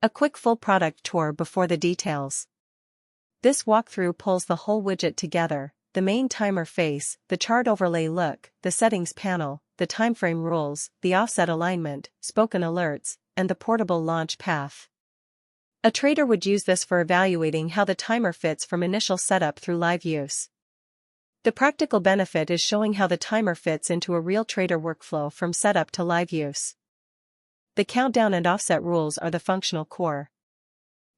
A quick full product tour before the details. This walkthrough pulls the whole widget together: the main timer face, the chart overlay look, the settings panel, the timeframe rules, the offset alignment, spoken alerts, and the portable launch path. A trader would use this for evaluating how the timer fits from initial setup through live use. The practical benefit is showing how the timer fits into a real trader workflow from setup to live use. The countdown and offset rules are the functional core.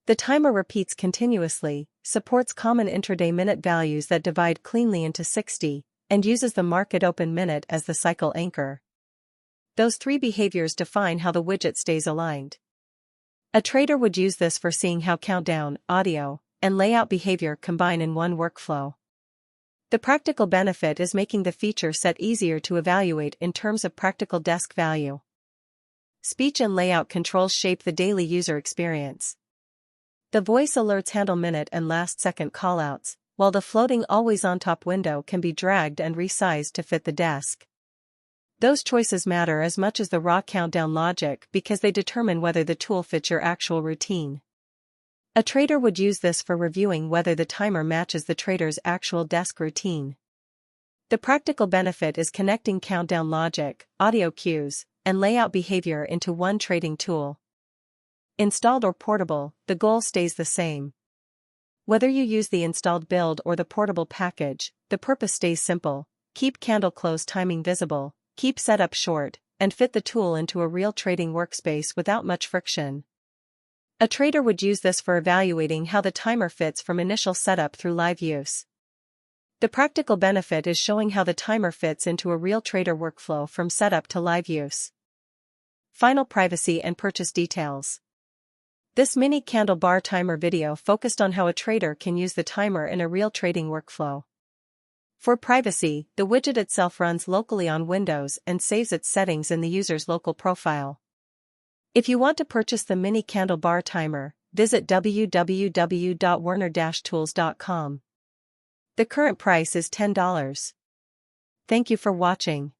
The timer repeats continuously, supports common intraday minute values that divide cleanly into 60, and uses the market open minute as the cycle anchor. Those three behaviors define how the widget stays aligned. A trader would use this for seeing how countdown, audio, and layout behavior combine in one workflow. The practical benefit is making the feature set easier to evaluate in terms of practical desk value. Speech and layout controls shape the daily user experience. The voice alerts handle minute and last second callouts, while the floating always-on top window can be dragged and resized to fit the desk. Those choices matter as much as the raw countdown logic because they determine whether the tool fits your actual routine. A trader would use this for reviewing whether the timer matches the trader's actual desk routine. The practical benefit is connecting countdown logic, audio cues, and layout behavior into one trading tool. Installed or portable, the goal stays the same. Whether you use the installed build or the portable package, the purpose stays simple: keep candle close timing visible, keep setup short, and fit the tool into a real trading workspace without much friction. A trader would use this for evaluating how the timer fits from initial setup through live use. The practical benefit is showing how the timer fits into a real trader workflow from setup to live use. Final privacy and purchase details. This mini candle bar timer video focused on how a trader can use the timer in a real trading workflow. For privacy, the widget itself runs locally on Windows and saves its settings in the user's local profile. If you want to purchase the mini candle bar timer, visit www.werner-tools.com. The current price is $10. Thank you for watching.